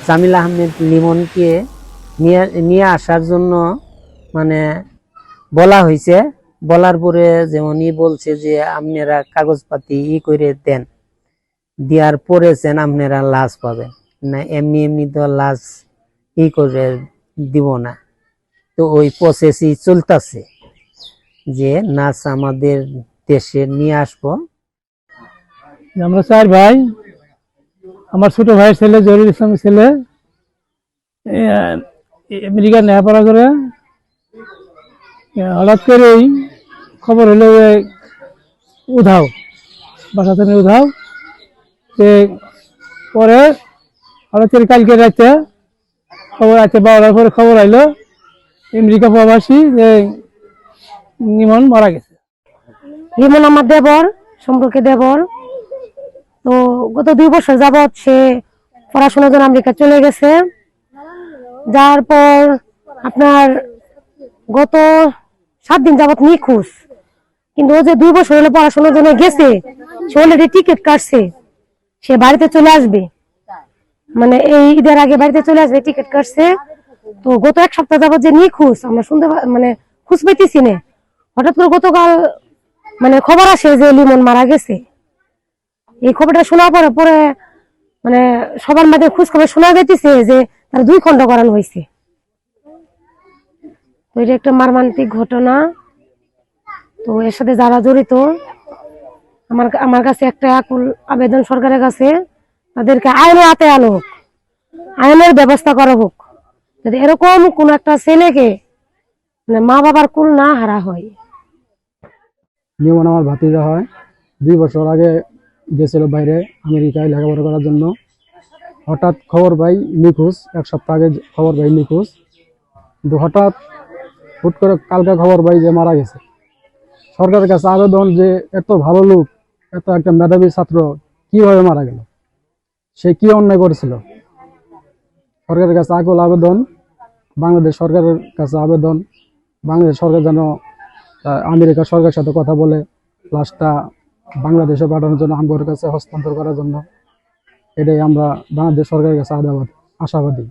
জামিল আহমেদ লিমনকে নিয়ে আসার জন্য মানে বলা হয়েছে। বলার পরে যেমনই বলছে যে আপনারা কাগজপাতি করে দেন, দেওয়ার পরে আপনারা লাশ পাবেন না, এমনি এমনি তো লাশ করে দিব না। তো ওই প্রসেসই চলতেছে যে নাচ আমাদের দেশে নিয়ে আসবো। আমরা 4 ভাই, আমার ছোট ভাইয়ের ছেলে জহিরুল ইসলামের ছেলে আমেরিকা নেহাপড়া করে, হঠাৎ করেই খবর হলো যে উধাও, বাসা থেকে উধাও। পরে হঠাৎ করে কালকে রাতে খবর আছে, 12টার পরে খবর আইলো আমেরিকা প্রবাসী যে লিমন মারা গেছে। লিমন আমার দেবর, সম্পর্কে দেবর। তো গত 2 বছর যাবৎ সে পড়াশোনার জন্য আমেরিকা চলে গেছে। যার পর আপনার গত 7 দিন যাবৎ নিখোঁজ। কিন্তু ও যে 2 বছর হলো পড়াশোনার জন্য গেছে, সে অলরেডি টিকিট কাটছে, সে বাড়িতে চলে আসবে, মানে এই ঈদের আগে বাড়িতে চলে আসবে, টিকিট কাটছে। তো গত 1 সপ্তাহ যাবৎ যে নিখোঁজ, আমরা শুনতে মানে খোঁজ পাইতেছি না। হঠাৎ করে গতকাল মানে খবর আসে যে লিমন মারা গেছে। এই খবরটা শোনার পরে মানে সবার মাঝে খোঁজ খবর শোনা যাইতেছে যে তার 2 খণ্ড করানো হয়েছে। তো এটা একটা মর্মান্তিক ঘটনা। তো এর সাথে যারা জড়িত, আমার কাছে একটা আকুল আবেদন সরকারের কাছে, তাদেরকে আইনের হাতে আনো হোক, আইনের ব্যবস্থা করা হোক, যদি এরকম কোন একটা ছেলেকে মানে মা বাবার কুল না হারা হয়। লিমন আমার ভাতিজা হয়, 2 বছর আগে গেছিল বাইরে আমেরিকায় লেখাপড়া করার জন্য। হঠাৎ খবর পাই নিখোঁজ, 1 সপ্তাহ আগে খবর পাই নিখোঁজ। কিন্তু হুট করে কালকে খবর পাই যে মারা গেছে। সরকারের কাছে আবেদন যে এত ভালো লোক, এত একটা মেধাবী ছাত্র কিভাবে মারা গেল, সে কি অন্যায় করেছিল। সরকারের কাছে আকুল আবেদন, বাংলাদেশ সরকারের কাছে আবেদন, বাংলাদেশ সরকার যেন আমেরিকা সরকারের সাথে কথা বলে লাশটা বাংলাদেশে পাঠানোর জন্য, আমগরের কাছে হস্তান্তর করার জন্য। এটাই আমরা বাংলাদেশ সরকারের কাছে আশাবাদী।